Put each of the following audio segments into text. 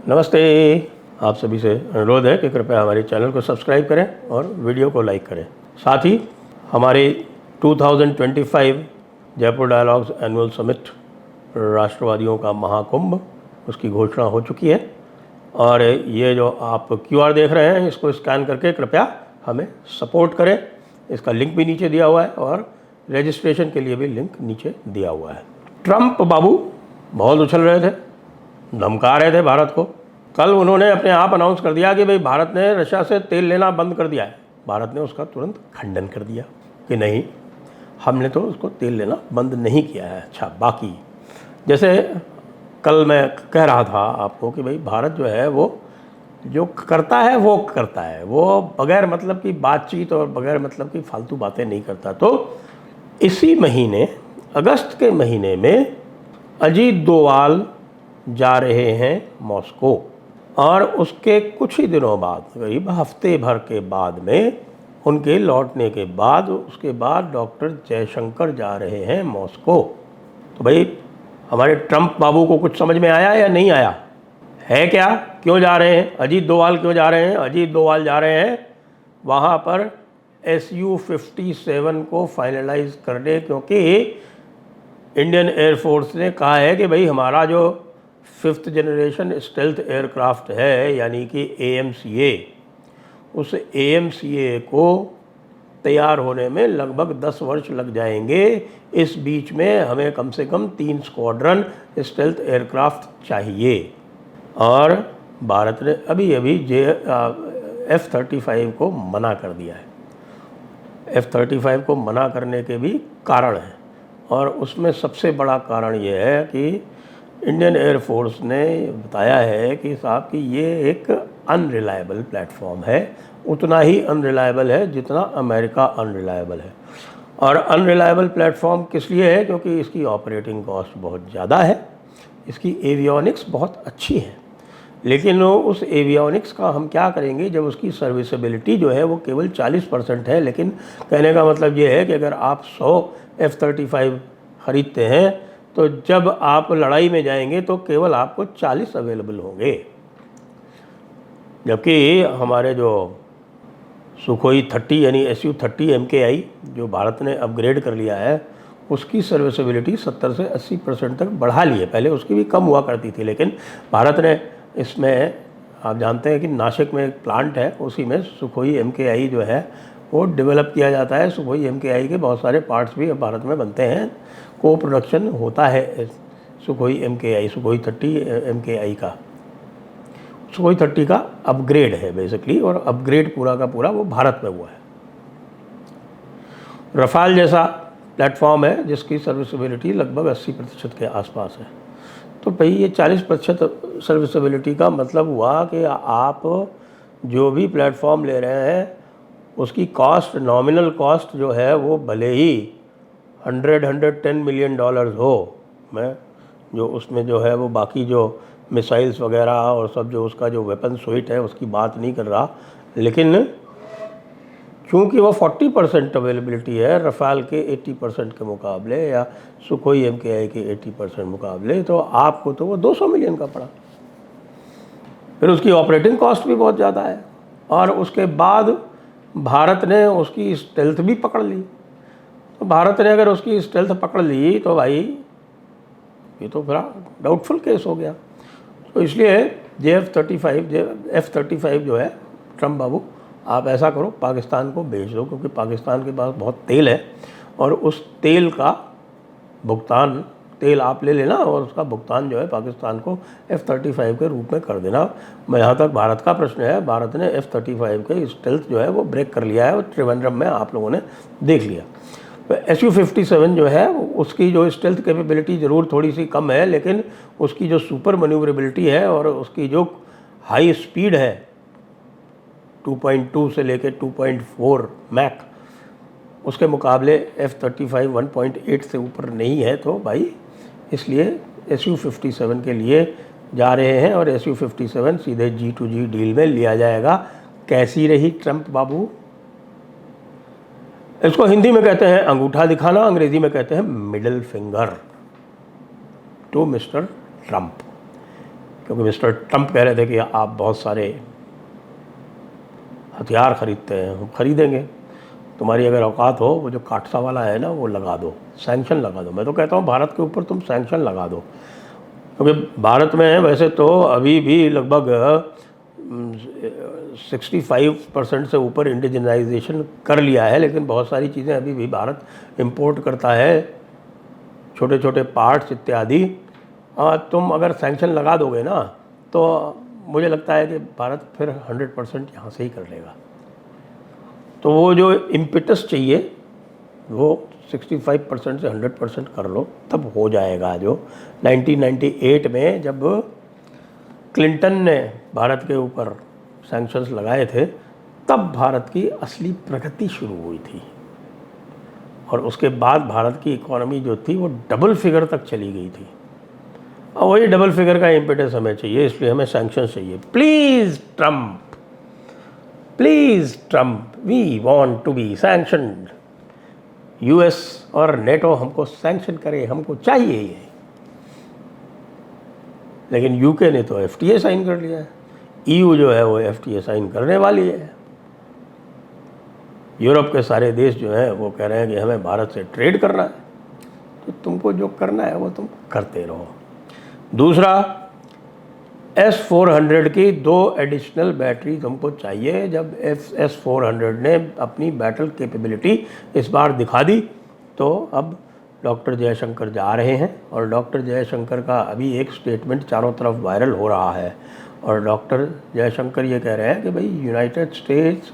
नमस्ते। आप सभी से अनुरोध है कि कृपया हमारे चैनल को सब्सक्राइब करें और वीडियो को लाइक करें। साथ ही हमारे 2025 जयपुर डायलॉग्स एनुअल समिट राष्ट्रवादियों का महाकुंभ, उसकी घोषणा हो चुकी है और ये जो आप QR देख रहे हैं, इसको स्कैन करके कृपया हमें सपोर्ट करें। इसका लिंक भी नीचे दिया हुआ है और रजिस्ट्रेशन के लिए भी लिंक नीचे दिया हुआ है। ट्रंप बाबू बहुत उछल रहे थे, धमका रहे थे भारत को। कल उन्होंने अपने आप अनाउंस कर दिया कि भाई भारत ने रशिया से तेल लेना बंद कर दिया है। भारत ने उसका तुरंत खंडन कर दिया कि नहीं, हमने तो उसको तेल लेना बंद नहीं किया है। अच्छा, बाकी जैसे कल मैं कह रहा था आपको कि भाई भारत जो है वो जो करता है वो करता है, वो बगैर मतलब की बातचीत और बगैर मतलब की फालतू बातें नहीं करता। तो इसी महीने अगस्त के महीने में अजीत डोवाल जा रहे हैं मॉस्को और उसके कुछ ही दिनों बाद, करीब हफ्ते भर के बाद में उनके लौटने के बाद उसके बाद डॉक्टर जयशंकर जा रहे हैं मॉस्को। तो भाई हमारे ट्रंप बाबू को कुछ समझ में आया या नहीं आया है? क्या, क्यों जा रहे हैं? अजीत डोवाल क्यों जा रहे हैं? अजीत डोवाल जा रहे हैं वहाँ पर SU-57 को फाइनलाइज करने, क्योंकि इंडियन एयरफोर्स ने कहा है कि भाई हमारा जो 5th जनरेशन स्टेल्थ एयरक्राफ्ट है, यानी कि AMCA, उस AMCA को तैयार होने में लगभग 10 वर्ष लग जाएंगे। इस बीच में हमें कम से कम 3 स्क्वाड्रन स्टेल्थ एयरक्राफ्ट चाहिए। और भारत ने अभी अभी F-35 को मना कर दिया है। F-35 को मना करने के भी कारण हैं और उसमें सबसे बड़ा कारण ये है कि इंडियन एयरफोर्स ने बताया है कि साहब कि ये एक अनरिलायबल प्लेटफॉर्म है, उतना ही अनरिलायबल है जितना अमेरिका अनरिलायबल है। और अनरिलायबल प्लेटफॉर्म किस लिए है? क्योंकि इसकी ऑपरेटिंग कॉस्ट बहुत ज़्यादा है, इसकी एवियोनिक्स बहुत अच्छी है, लेकिन उस एवियोनिक्स का हम क्या करेंगे जब उसकी सर्विसेबिलिटी जो है वो केवल 40% है। लेकिन कहने का मतलब ये है कि अगर आप 100 F-35 ख़रीदते हैं तो जब आप लड़ाई में जाएंगे तो केवल आपको 40 अवेलेबल होंगे, जबकि हमारे जो सुखोई 30 यानी SU-30 MKI जो भारत ने अपग्रेड कर लिया है, उसकी सर्विसेबिलिटी 70 से 80% तक बढ़ा ली है। पहले उसकी भी कम हुआ करती थी, लेकिन भारत ने इसमें, आप जानते हैं कि नासिक में एक प्लांट है, उसी में सुखोई MKI जो है वो डेवलप किया जाता है। सुखोई MKI के बहुत सारे पार्ट्स भी अब भारत में बनते हैं, को प्रोडक्शन होता है सुखोई MKI, सुखोई 30 MKI का। सुखोई 30 का अपग्रेड है बेसिकली, और अपग्रेड पूरा का पूरा वो भारत में हुआ है। रफाल जैसा प्लेटफॉर्म है जिसकी सर्विसेबिलिटी लगभग 80% के आसपास है। तो भाई ये 40% सर्विसेबिलिटी का मतलब हुआ कि आप जो भी प्लेटफॉर्म ले रहे हैं उसकी कॉस्ट, नॉमिनल कॉस्ट जो है वो भले ही $110 मिलियन हो, मैं जो उसमें जो है वो बाकी जो मिसाइल्स वगैरह और सब जो उसका जो वेपन स्वीट है उसकी बात नहीं कर रहा, लेकिन चूँकि वो 40% अवेलेबिलिटी है रफ़ाल के 80% के मुकाबले या सुखोई MKI के 80% मुकाबले, तो आपको तो वो 200 मिलियन का पड़ा। फिर उसकी ऑपरेटिंग कॉस्ट भी बहुत ज़्यादा है और उसके बाद भारत ने उसकी स्टेल्थ भी पकड़ ली। तो भारत ने अगर उसकी स्टेल्थ पकड़ ली तो भाई ये तो बड़ा डाउटफुल केस हो गया। तो इसलिए F-35 जो है, ट्रंप बाबू आप ऐसा करो, पाकिस्तान को भेज दो, क्योंकि पाकिस्तान के पास बहुत तेल है और उस तेल का भुगतान, तेल आप ले लेना और उसका भुगतान जो है पाकिस्तान को F-35 के रूप में कर देना। यहाँ तक भारत का प्रश्न है, भारत ने F-35 के स्टेल्थ जो है वो ब्रेक कर लिया है और त्रिवेंद्रम में आप लोगों ने देख लिया। तो SU-57 जो है उसकी जो स्टेल्थ कैपेबिलिटी ज़रूर थोड़ी सी कम है, लेकिन उसकी जो सुपर मैन्यूवरेबिलिटी है और उसकी जो हाई स्पीड है 2.2 से लेके 2.4 मैक, उसके मुकाबले F-35 1.8 से ऊपर नहीं है। तो भाई इसलिए SU-57 के लिए जा रहे हैं और SU-57 सीधे G2G डील में लिया जाएगा। कैसी रही ट्रंप बाबू? इसको हिंदी में कहते हैं अंगूठा दिखाना, अंग्रेजी में कहते हैं middle finger to Mister Trump. क्योंकि मिस्टर ट्रंप कह रहे थे कि आप बहुत सारे हथियार खरीदते हैं, हम खरीदेंगे, तुम्हारी अगर औकात हो वो जो काटसा वाला है ना वो लगा दो, सैंक्शन लगा दो। मैं तो कहता हूँ भारत के ऊपर तुम सैंक्शन लगा दो, क्योंकि भारत में वैसे तो अभी भी लगभग 65% से ऊपर इंडिजिनाइजेशन कर लिया है, लेकिन बहुत सारी चीज़ें अभी भी भारत इंपोर्ट करता है, छोटे छोटे पार्ट्स इत्यादि। तुम अगर सैंक्शन लगा दोगे ना तो मुझे लगता है कि भारत फिर 100% यहाँ से ही कर लेगा। तो वो जो इम्पिटस चाहिए वो 65% से 100% कर लो, तब हो जाएगा। जो 1998 में जब क्लिंटन ने भारत के ऊपर सैंक्शंस लगाए थे, तब भारत की असली प्रगति शुरू हुई थी, और उसके बाद भारत की इकोनॉमी जो थी वो डबल फिगर तक चली गई थी। और वही डबल फिगर का इम्पिटस हमें चाहिए, इसलिए हमें सैंक्शंस चाहिए। Please Trump, we want to be sanctioned. US और नेटो हमको सैंक्शन करे, हमको चाहिए ये। लेकिन यूके ने तो एफटीए साइन कर लिया है, ईयू जो है वो एफटीए साइन करने वाली है। यूरोप के सारे देश जो हैं वो कह रहे हैं कि हमें भारत से ट्रेड करना है, तो तुमको जो करना है वो तुम करते रहो। दूसरा, S-400 की 2 एडिशनल बैटरी तुमको चाहिए। जब S-400 ने अपनी बैटल कैपेबिलिटी इस बार दिखा दी, तो अब डॉक्टर जयशंकर जा रहे हैं, और डॉक्टर जयशंकर का अभी एक स्टेटमेंट चारों तरफ वायरल हो रहा है, और डॉक्टर जयशंकर ये कह रहे हैं कि भाई United states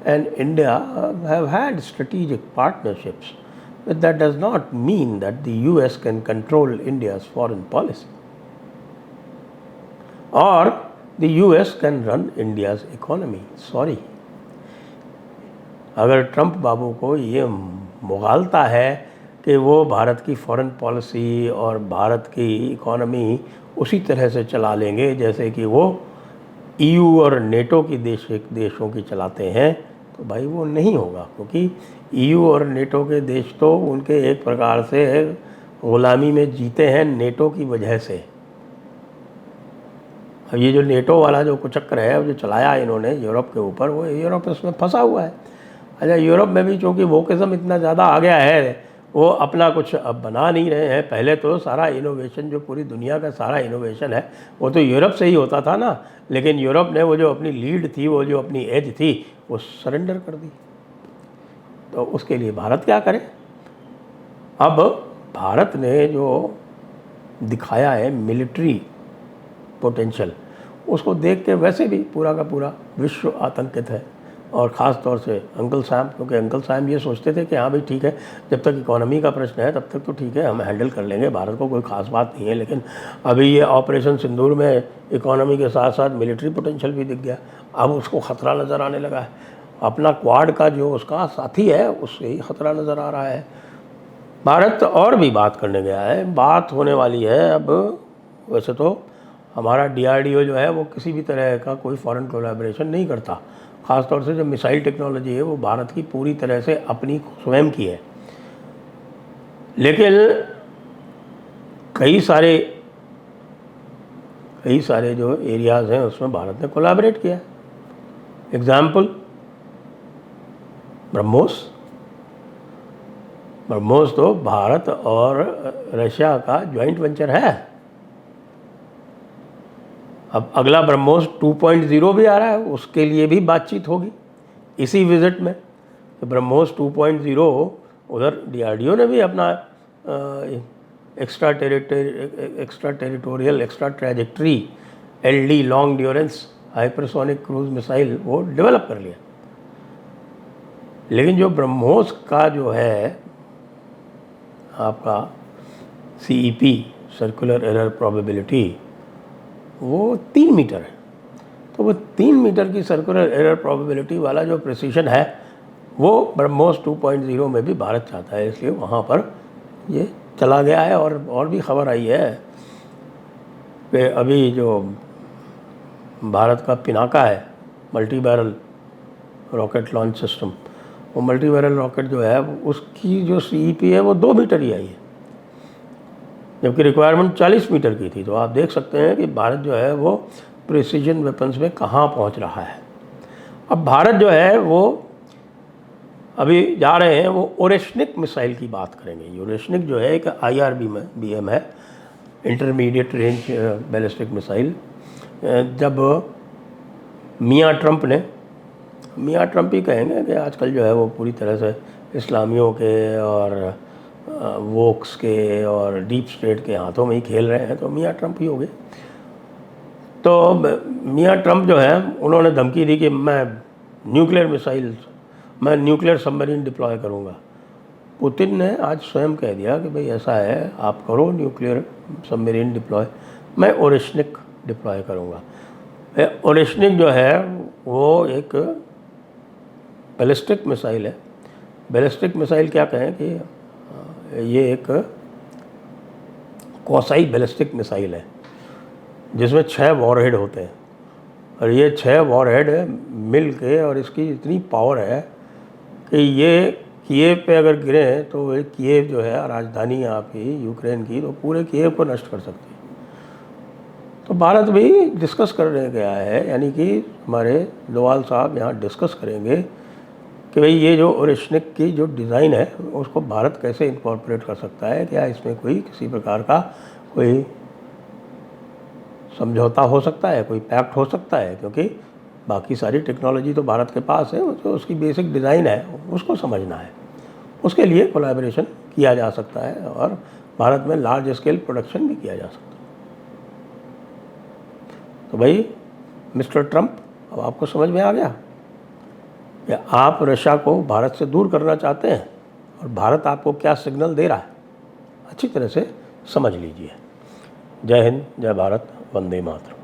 and India have had strategic partnerships, but that does not mean that the US can control India's foreign policy, or the US can run India's economy. Sorry, अगर ट्रंप बाबू को ये मुगालता है कि वो भारत की फॉरेन पॉलिसी और भारत की economy उसी तरह से चला लेंगे जैसे कि वो EU और नेटो की देशों की चलाते हैं, तो भाई वो नहीं होगा, क्योंकि EU और नेटो के देश तो उनके एक प्रकार से ग़ुलामी में जीते हैं नेटो की वजह से। अब ये जो नेटो वाला जो कुचक्र है, जो चलाया इन्होंने यूरोप के ऊपर, वो यूरोप इसमें फंसा हुआ है। अच्छा, यूरोप में भी चूँकि वोकिज़म इतना ज़्यादा आ गया है, वो अपना कुछ अब बना नहीं रहे हैं। पहले तो सारा इनोवेशन, जो पूरी दुनिया का सारा इनोवेशन है, वो तो यूरोप से ही होता था ना, लेकिन यूरोप ने वो जो अपनी लीड थी, वो जो अपनी एज थी, वो सरेंडर कर दी। तो उसके लिए भारत क्या करे? अब भारत ने जो दिखाया है मिलिट्री पोटेंशियल, उसको देख के वैसे भी पूरा का पूरा विश्व आतंकित है, और ख़ास तौर से अंकल सैम, क्योंकि अंकल सैम ये सोचते थे कि हाँ भाई ठीक है, जब तक इकोनॉमी का प्रश्न है तब तक तो ठीक है, हम हैंडल कर लेंगे, भारत को कोई ख़ास बात नहीं है। लेकिन अभी ये ऑपरेशन सिंदूर में इकोनॉमी के साथ साथ मिलिट्री पोटेंशियल भी दिख गया, अब उसको ख़तरा नज़र आने लगा है। अपना क्वाड का जो उसका साथी है उससे ही ख़तरा नज़र आ रहा है। भारत और भी बात करने गया है, बात होने वाली है अब। वैसे तो हमारा DRDO जो है वो किसी भी तरह का कोई फॉरेन कोलैबोरेशन नहीं करता, ख़ासतौर से जो मिसाइल टेक्नोलॉजी है वो भारत की पूरी तरह से अपनी स्वयं की है। लेकिन कई सारे जो एरियाज़ हैं उसमें भारत ने कोलैबोरेट किया है। एग्जाम्पल, ब्रह्मोस तो भारत और रशिया का जॉइंट वेंचर है। अब अगला ब्रह्मोस 2.0 भी आ रहा है, उसके लिए भी बातचीत होगी इसी विज़िट में। तो ब्रह्मोस 2.0 उधर DRDO ने भी अपना extra territorial extra trajectory LD long durance hypersonic cruise missile वो डेवलप कर लिया। लेकिन जो ब्रह्मोस का जो है आपका CEP सर्कुलर एरर प्रोबेबिलिटी, वो 3 मीटर है। तो वो 3 मीटर की सर्कुलर एरर प्रोबेबिलिटी वाला जो प्रिसीशन है वो ब्रह्मोस 2.0 में भी भारत चाहता है, इसलिए वहाँ पर ये चला गया है। और भी खबर आई है कि अभी जो भारत का पिनाका है, multi barrel rocket launch system, वो मल्टी बैरल रॉकेट जो है उसकी जो CEP है वो 2 मीटर ही आई है। जबकि रिक्वायरमेंट 40 मीटर की थी। तो आप देख सकते हैं कि भारत जो है वो प्रिसीजन वेपन्स में कहाँ पहुंच रहा है। अब भारत जो है वो अभी जा रहे हैं, वो ओरेशनिक मिसाइल की बात करेंगे। ओरेशनिक जो है एक IRBM है, इंटरमीडिएट रेंज बैलिस्टिक मिसाइल। जब मियाँ ट्रंप ही कहेंगे कि आजकल जो है वो पूरी तरह से इस्लामियों के और वोक्स के और डीप स्टेट के हाथों में ही खेल रहे हैं, तो मियाँ ट्रंप ही हो गए। तो मियाँ ट्रंप जो है उन्होंने धमकी दी कि मैं न्यूक्लियर सबमरीन डिप्लॉय करूँगा। पुतिन ने आज स्वयं कह दिया कि भाई ऐसा है, आप करो न्यूक्लियर सबमरीन डिप्लॉय, मैं ओरेशनिक डिप्लॉय करूँगा। ओरेशनिक जो है वो एक बैलिस्टिक मिसाइल है। बैलिस्टिक मिसाइल क्या कहें कि ये एक कोसाई बैलिस्टिक मिसाइल है जिसमें 6 वॉरहेड होते हैं, और ये 6 वॉरहेड मिल के, और इसकी इतनी पावर है कि ये कीव पे अगर गिरे तो ये कीव जो है राजधानी यहाँ की यूक्रेन की, तो पूरे कीव को नष्ट कर सकती है। तो भारत भी डिस्कस करने गया है, यानी कि हमारे डोवाल साहब यहाँ डिस्कस करेंगे कि भाई ये जो ओरेशनिक की जो डिज़ाइन है उसको भारत कैसे इनकॉर्पोरेट कर सकता है, क्या इसमें कोई किसी प्रकार का कोई समझौता हो सकता है, कोई पैक्ट हो सकता है, क्योंकि बाकी सारी टेक्नोलॉजी तो भारत के पास है, जो उसकी बेसिक डिज़ाइन है उसको समझना है। उसके लिए कोलैबोरेशन किया जा सकता है और भारत में लार्ज स्केल प्रोडक्शन भी किया जा सकता है। तो भाई मिस्टर ट्रंप, अब आपको समझ में आ गया कि आप रशिया को भारत से दूर करना चाहते हैं और भारत आपको क्या सिग्नल दे रहा है, अच्छी तरह से समझ लीजिए। जय हिंद, जय भारत, वंदे मातरम।